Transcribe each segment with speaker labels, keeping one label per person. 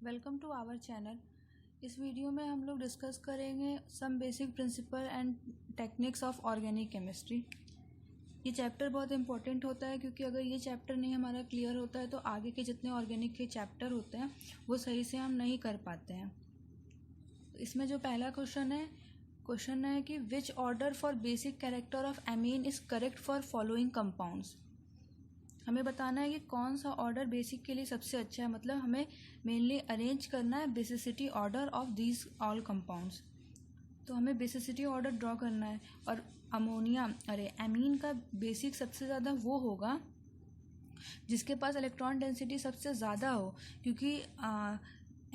Speaker 1: Welcome to our channel. इस video में हम लोग डिस्कस करेंगे some basic principle and techniques of organic chemistry. ये चैप्टर बहुत इंपॉर्टेंट होता है क्योंकि अगर ये चैप्टर नहीं हमारा क्लियर होता है तो आगे के जितने ऑर्गेनिक के चैप्टर होते हैं वो सही से हम नहीं कर पाते हैं। तो इसमें जो पहला क्वेश्चन है कि which order for basic character of amine is correct for following compounds. हमें बताना है कि कौन सा ऑर्डर बेसिक के लिए सबसे अच्छा है, मतलब हमें मेनली अरेंज करना है basicity order of these all compounds. तो हमें बेसिसिटी ऑर्डर ड्रॉ करना है और एमीन का बेसिक सबसे ज़्यादा वो होगा जिसके पास इलेक्ट्रॉन डेंसिटी सबसे ज़्यादा हो, क्योंकि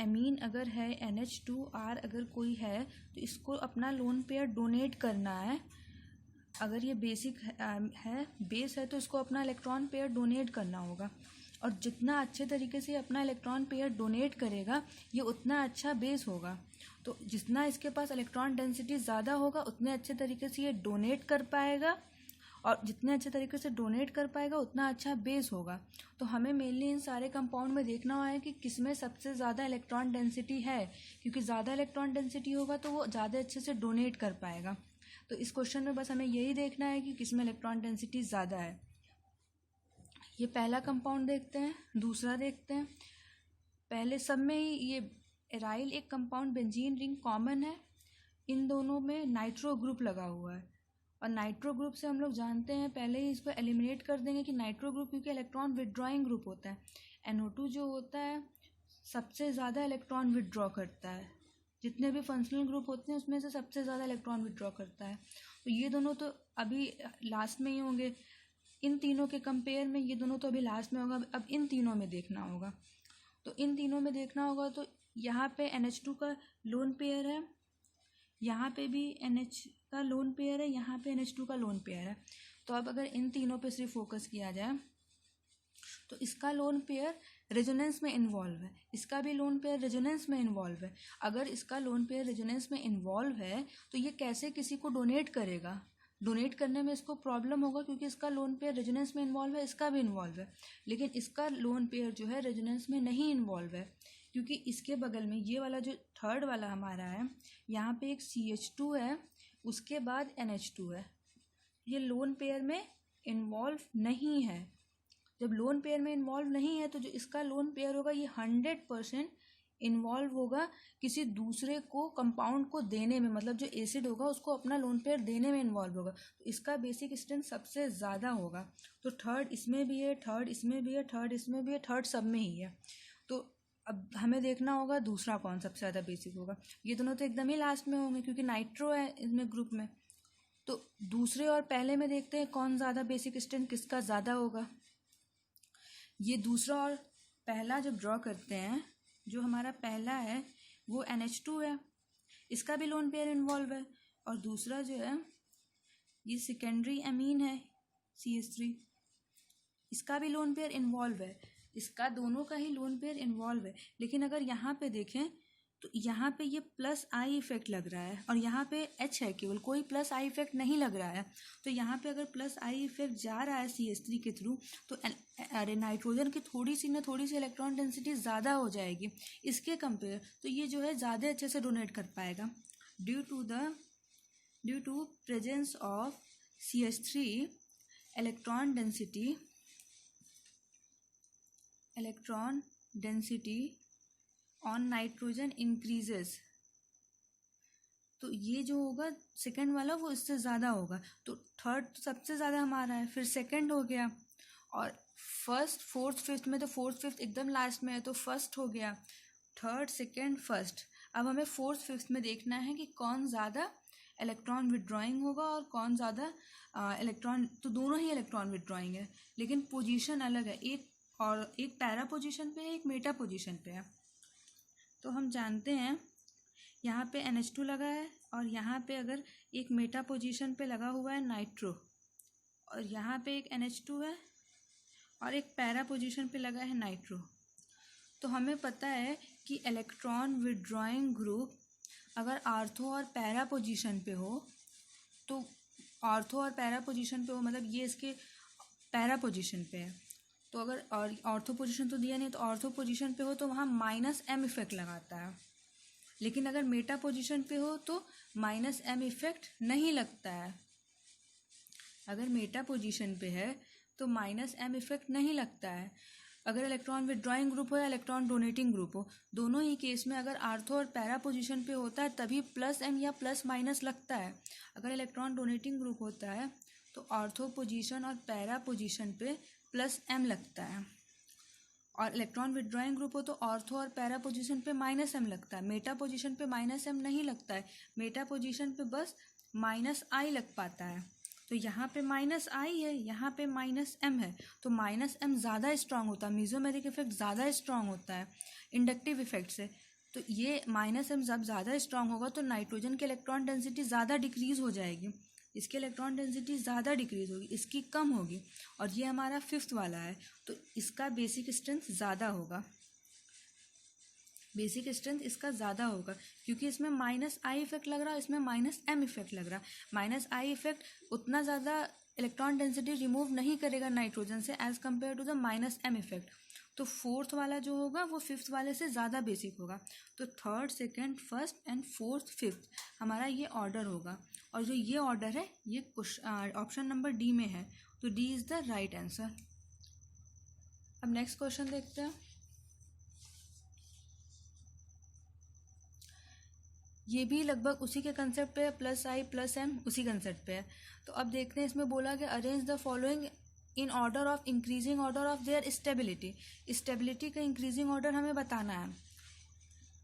Speaker 1: एमीन अगर है NH2R अगर कोई है तो इसको अपना लोन पेयर डोनेट करना है। अगर ये बेसिक है बेस है तो इसको अपना इलेक्ट्रॉन पेयर डोनेट करना होगा, और जितना अच्छे तरीके से अपना इलेक्ट्रॉन पेयर डोनेट करेगा ये उतना अच्छा बेस होगा। तो जितना इसके पास इलेक्ट्रॉन डेंसिटी ज़्यादा होगा उतने अच्छे तरीके से ये डोनेट कर पाएगा, और जितने अच्छे तरीके से डोनेट कर पाएगा उतना अच्छा बेस होगा। तो हमें मेनली इन सारे कंपाउंड में देखना है कि किसमें सबसे ज़्यादा इलेक्ट्रॉन डेंसिटी है, क्योंकि ज़्यादा इलेक्ट्रॉन डेंसिटी होगा तो वो ज़्यादा अच्छे से डोनेट कर पाएगा। तो इस क्वेश्चन में बस हमें यही देखना है कि किसमें इलेक्ट्रॉन डेंसिटी ज़्यादा है। ये पहला कंपाउंड देखते हैं, दूसरा देखते हैं। पहले सब में ही ये एराइल एक कंपाउंड बेंजीन रिंग कॉमन है, इन दोनों में नाइट्रो ग्रुप लगा हुआ है, और नाइट्रो ग्रुप से हम लोग जानते हैं, पहले ही इसको एलिमिनेट कर देंगे कि नाइट्रो ग्रुप क्योंकि इलेक्ट्रॉन विड्रॉइंग ग्रुप होता है। NO2 जो होता है सबसे ज़्यादा इलेक्ट्रॉन विड्रॉ करता है, जितने भी फंक्शनल ग्रुप होते हैं उसमें से सबसे ज़्यादा इलेक्ट्रॉन विड्रॉ करता है। तो ये दोनों तो अभी लास्ट में ही होंगे, इन तीनों के कंपेयर में ये दोनों तो अभी लास्ट में होगा। अब इन तीनों में देखना होगा, तो इन तीनों में देखना होगा तो यहाँ पे NH2 का लोन पेयर है, यहाँ पे भी NH का लोन पेयर है, यहाँ पे NH2 का लोन पेयर है। तो अब अगर इन तीनों पे सिर्फ फोकस किया जाए तो इसका लोन पेयर रेजोनेंस में इन्वॉल्व है, इसका भी लोन पेयर रेजोनेंस में इन्वॉल्व है। अगर इसका लोन पेयर रेजोनेंस में इन्वॉल्व है तो ये कैसे किसी को डोनेट करेगा? डोनेट करने में इसको प्रॉब्लम होगा क्योंकि इसका लोन पेयर रेजोनेंस में इन्वॉल्व है, इसका भी इन्वॉल्व है। लेकिन इसका लोन पेयर जो है रेजोनेंस में नहीं इन्वॉल्व है, क्योंकि इसके बगल में ये वाला जो थर्ड वाला हमारा है, यहाँ पे एक CH2 है, उसके बाद NH2 है। ये लोन पेयर में इन्वॉल्व नहीं है। जब लोन पेयर में इन्वॉल्व नहीं है तो जो इसका लोन पेयर होगा ये 100% इन्वॉल्व होगा किसी दूसरे को कंपाउंड को देने में, मतलब जो एसिड होगा उसको अपना लोन पेयर देने में इन्वॉल्व होगा। तो इसका बेसिक स्ट्रेंथ सबसे ज़्यादा होगा। तो थर्ड इसमें भी है, थर्ड इसमें भी है, थर्ड इसमें भी है, थर्ड सब में ही है। तो अब हमें देखना होगा दूसरा कौन सबसे ज़्यादा बेसिक होगा। ये दोनों तो एकदम ही लास्ट में होंगे क्योंकि नाइट्रो है इसमें ग्रुप में। तो दूसरे और पहले में देखते हैं कौन ज़्यादा बेसिक स्ट्रेंथ किसका ज़्यादा होगा। ये दूसरा और पहला जब ड्रॉ करते हैं, जो हमारा पहला है वो NH2 है, इसका भी लोन पेयर इन्वॉल्व है, और दूसरा जो है ये सेकेंडरी एमीन है CH3, इसका भी लोन पेयर इन्वॉल्व है, इसका दोनों का ही लोन पेयर इन्वॉल्व है। लेकिन अगर यहाँ पे देखें तो यहाँ पे ये +I इफेक्ट लग रहा है और यहाँ पे H है, केवल कोई +I इफेक्ट नहीं लग रहा है। तो यहाँ पे अगर +I इफेक्ट जा रहा है CH3 के थ्रू तो अरे नाइट्रोजन की थोड़ी सी इलेक्ट्रॉन डेंसिटी ज़्यादा हो जाएगी इसके कंपेयर, तो ये जो है ज़्यादा अच्छे से डोनेट कर पाएगा। Due to presence of CH3 electron density on nitrogen increases. तो ये जो होगा सेकंड वाला वो इससे ज़्यादा होगा। तो थर्ड सबसे ज़्यादा हमारा है, फिर सेकंड हो गया, और फर्स्ट फोर्थ फिफ्थ में तो फोर्थ फिफ्थ एकदम लास्ट में है तो फर्स्ट हो गया, थर्ड सेकंड फर्स्ट। अब हमें फोर्थ फिफ्थ में देखना है कि कौन ज़्यादा इलेक्ट्रॉन विड्रॉइंग होगा और कौन ज़्यादा इलेक्ट्रॉन, तो दोनों ही इलेक्ट्रॉन विड्रॉइंग है लेकिन पोजीशन अलग है, एक पैरा पोजीशन पे है, एक मेटा पोजीशन पे है। तो हम जानते हैं यहाँ पे NH2 लगा है और यहाँ पे अगर एक मेटा पोजीशन पे लगा हुआ है नाइट्रो, और यहाँ पे एक NH2 है और एक पैरा पोजीशन पे लगा है नाइट्रो। तो हमें पता है कि इलेक्ट्रॉन विड्रॉइंग ग्रुप अगर आर्थो और पैरा पोजीशन पे हो, तो आर्थो और पैरा पोजीशन पे हो मतलब ये इसके पैरा पोजीशन पे है, तो अगर ऑर्थो पोजीशन तो दिया नहीं, तो ऑर्थो पोजीशन पे हो तो वहाँ -m इफेक्ट लगाता है, लेकिन अगर मेटा पोजीशन पे हो तो -m इफेक्ट नहीं लगता है। अगर मेटा पोजीशन पे है तो -m इफेक्ट नहीं लगता है। अगर इलेक्ट्रॉन विड्रॉइंग ग्रुप हो या इलेक्ट्रॉन डोनेटिंग ग्रुप हो, दोनों ही केस में अगर आर्थो और पैरा पोजीशन पे होता है तभी +m या +- लगता है। अगर इलेक्ट्रॉन डोनेटिंग ग्रुप होता है तो ऑर्थो पोजीशन और पैरा पोजीशन पे +m लगता है, और इलेक्ट्रॉन विड्रॉइंग ग्रुप हो तो ऑर्थो और पैरा पोजीशन पे -m लगता है। मेटा पोजीशन पे -m नहीं लगता है, मेटा पोजीशन पे बस -i लग पाता है। तो यहाँ पे -i है, यहाँ पे -m है, तो -m ज़्यादा स्ट्रांग होता है, मेसोमेरिक इफेक्ट ज़्यादा स्ट्रांग होता है इंडक्टिव इफेक्ट से। तो ये -m जब ज़्यादा स्ट्रांग होगा तो नाइट्रोजन की इलेक्ट्रॉन डेंसिटी ज़्यादा डिक्रीज़ हो जाएगी, इसकी इलेक्ट्रॉन डेंसिटी ज़्यादा डिक्रीज़ होगी, इसकी कम होगी, और ये हमारा 5th वाला है तो इसका बेसिक स्ट्रेंथ ज़्यादा होगा, बेसिक स्ट्रेंथ इसका ज़्यादा होगा, क्योंकि इसमें -i इफेक्ट लग रहा है, इसमें -m इफेक्ट लग रहा है। -i इफेक्ट उतना ज़्यादा इलेक्ट्रॉन डेंसिटी रिमूव नहीं करेगा नाइट्रोजन से as compare to the -m effect. तो 4th वाला जो होगा वो 5th वाले से ज़्यादा बेसिक होगा। तो 3rd, 2nd, 1st and 4th, 5th हमारा ये ऑर्डर होगा, और जो ये ऑर्डर है ये ऑप्शन नंबर डी में है, तो D is the right answer. अब नेक्स्ट क्वेश्चन देखते हैं। ये भी लगभग उसी के कंसेप्ट पे है, +i+m उसी कंसेप्ट पे है। तो अब देखते हैं, इसमें बोला कि arrange the following in order of increasing order of their stability. Stability का इंक्रीजिंग ऑर्डर हमें बताना है।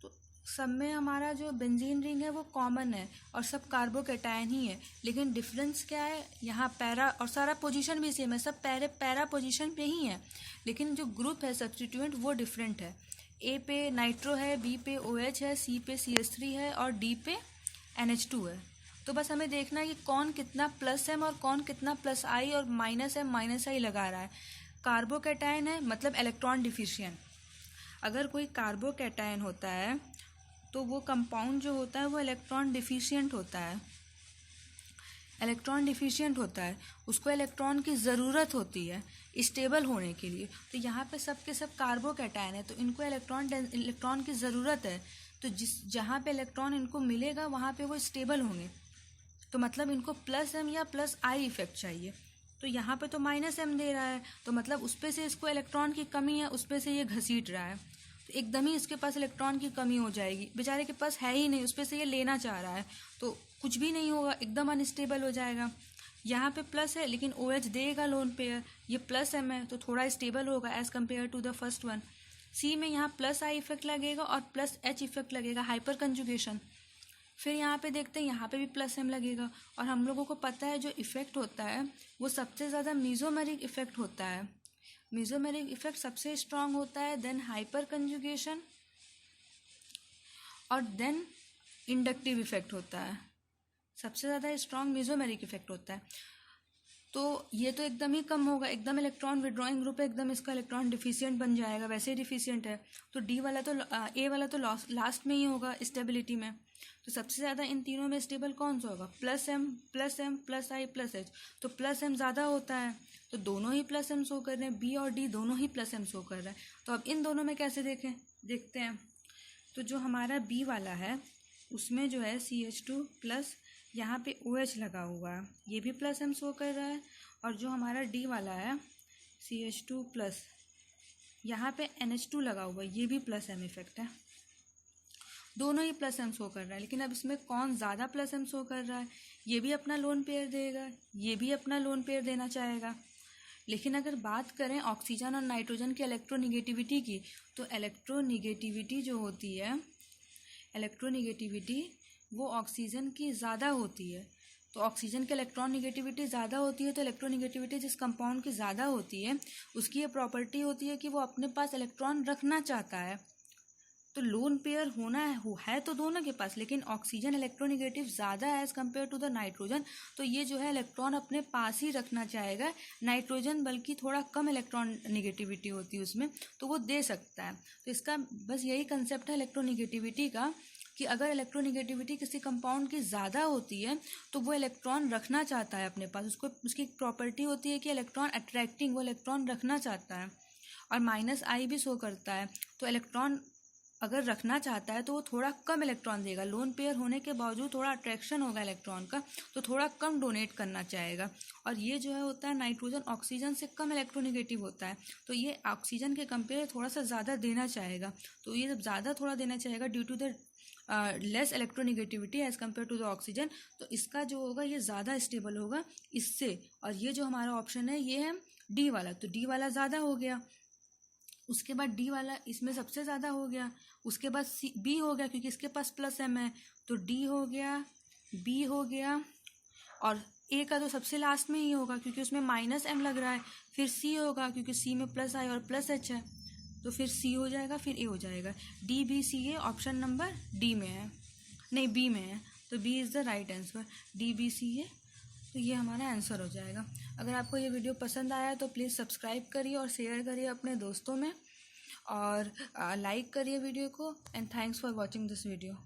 Speaker 1: तो सब में हमारा जो बेंजीन रिंग है वो कॉमन है और सब कार्बोकैटायन ही है, लेकिन डिफरेंस क्या है, यहाँ पैरा, और सारा पोजीशन भी सेम है, सब पैरा पोजीशन पे ही है, लेकिन जो ग्रुप है सब्स्टिट्यूएंट वो डिफरेंट है। ए पे नाइट्रो है, बी पे OH है, सी पे CH3 है और डी पे NH2 है। तो बस हमें देखना है कि कौन कितना +m और कौन कितना +i और -m -i लगा रहा है। कार्बोकैटायन है मतलब इलेक्ट्रॉन डिफिशिएंट। अगर कोई कार्बोकैटायन होता है तो वो कंपाउंड जो होता है वो इलेक्ट्रॉन डिफिशिएंट होता है, इलेक्ट्रॉन डिफिशिएंट होता है, उसको इलेक्ट्रॉन की ज़रूरत होती है स्टेबल होने के लिए। तो यहाँ पे सब के सब कार्बोकैटायन है, तो इनको इलेक्ट्रॉन की ज़रूरत है, तो जहाँ पे इलेक्ट्रॉन इनको मिलेगा वहाँ पे वो स्टेबल होंगे। तो मतलब इनको +m या +i इफेक्ट चाहिए। तो यहाँ पे तो -m दे रहा है, तो मतलब उस पे से इसको इलेक्ट्रॉन की कमी है, उस पे से ये घसीट रहा है, तो एकदम ही इसके पास इलेक्ट्रॉन की कमी हो जाएगी। बेचारे के पास है ही नहीं, उस पे से ये लेना चाह रहा है, तो कुछ भी नहीं होगा, एकदम अनस्टेबल हो जाएगा। यहाँ पे प्लस है लेकिन OH देगा लोन पेयर, ये +m है तो थोड़ा स्टेबल होगा as compare to the first one. C में यहाँ +i इफेक्ट लगेगा और +h इफेक्ट लगेगा, हाइपर कंजुगेशन। फिर यहाँ पे देखते हैं, यहाँ पे भी +m लगेगा, और हम लोगों को पता है जो इफेक्ट होता है वो सबसे ज़्यादा मेसोमेरिक इफेक्ट होता है। मेसोमेरिक इफेक्ट सबसे स्ट्रांग होता है, देन हाइपर कंजुगेशन, और देन इंडक्टिव इफेक्ट होता है। सबसे ज़्यादा स्ट्रांग मेसोमेरिक इफेक्ट होता है। तो ये तो एकदम ही कम होगा, एकदम इलेक्ट्रॉन विड्रॉइंग ग्रुप है, एकदम इसका इलेक्ट्रॉन डिफिशिएंट बन जाएगा, वैसे ही डिफिशिएंट है। तो ए वाला तो लास्ट में ही होगा स्टेबिलिटी में। तो सबसे ज़्यादा इन तीनों में स्टेबल कौन सा होगा, +m +i +h। तो +m ज़्यादा होता है, तो दोनों ही +m शो कर रहे हैं, बी और डी दोनों ही +m शो कर रहा है। तो अब इन दोनों में कैसे देखते हैं। तो जो हमारा बी वाला है उसमें जो है CH2+, यहाँ पे OH लगा हुआ है, ये भी +m शो कर रहा है, और जो हमारा डी वाला है CH2+, यहाँ पे NH2 लगा हुआ है, ये भी +m इफेक्ट है, दोनों ही +m शो कर रहा है। लेकिन अब इसमें कौन ज़्यादा +m शो कर रहा है, ये भी अपना लोन पेयर देगा, ये भी अपना लोन पेयर देना चाहेगा। लेकिन अगर बात करें ऑक्सीजन और नाइट्रोजन की इलेक्ट्रोनिगेटिविटी की, तो इलेक्ट्रोनिगेटिविटी जो होती है, इलेक्ट्रोनिगेटिविटी वो ऑक्सीजन की ज़्यादा होती है। तो ऑक्सीजन की इलेक्ट्रॉन निगेटिविटी ज़्यादा होती है, तो इलेक्ट्रोनिगेटिविटी जिस कंपाउंड की ज़्यादा होती है उसकी ये प्रॉपर्टी होती है कि वो अपने पास इलेक्ट्रॉन रखना चाहता है। तो लोन पेयर होना है तो दोनों के पास, लेकिन ऑक्सीजन इलेक्ट्रोनिगेटिव ज़्यादा है as compare to the nitrogen, तो ये जो है इलेक्ट्रॉन अपने पास ही रखना चाहेगा। नाइट्रोजन बल्कि थोड़ा कम इलेक्ट्रॉन निगेटिविटी होती है उसमें, तो वो दे सकता है। तो इसका बस यही कंसेप्ट है इलेक्ट्रोनिगेटिविटी का। कि अगर इलेक्ट्रोनिगेटिविटी किसी कंपाउंड की ज़्यादा होती है तो वो इलेक्ट्रॉन रखना चाहता है अपने पास, उसको उसकी एक प्रॉपर्टी होती है कि इलेक्ट्रॉन अट्रैक्टिंग, वो इलेक्ट्रॉन रखना चाहता है। और -I भी शो करता है, तो इलेक्ट्रॉन अगर रखना चाहता है तो वो थोड़ा कम इलेक्ट्रॉन देगा। लोन पेयर होने के बावजूद थोड़ा अट्रैक्शन होगा इलेक्ट्रॉन का, तो थोड़ा कम डोनेट करना चाहेगा। और ये जो है होता है नाइट्रोजन ऑक्सीजन से कम इलेक्ट्रोनिगेटिव होता है, तो ये ऑक्सीजन के कंपेयर थोड़ा सा ज़्यादा देना चाहेगा। तो ये जब ज़्यादा थोड़ा देना चाहेगा due to the less electronegativity as compare to the oxygen, तो इसका जो होगा ये ज़्यादा स्टेबल होगा इससे। और ये जो हमारा ऑप्शन है ये है डी वाला, तो डी वाला ज़्यादा हो गया। उसके बाद डी वाला इसमें सबसे ज़्यादा हो गया। उसके बाद बी हो गया क्योंकि इसके पास +m है, तो डी हो गया, बी हो गया, और ए का तो सबसे लास्ट में ही होगा क्योंकि उसमें -m लग रहा है। फिर सी होगा क्योंकि सी में +I और +H है, तो फिर सी हो जाएगा, फिर ए हो जाएगा। D B C A option number D में है, नहीं बी में है, तो B is the right answer, D B C A. तो ये हमारा आंसर हो जाएगा। अगर आपको ये वीडियो पसंद आया तो प्लीज़ सब्सक्राइब करिए और शेयर करिए अपने दोस्तों में, और लाइक करिए वीडियो को। And thanks for watching this video.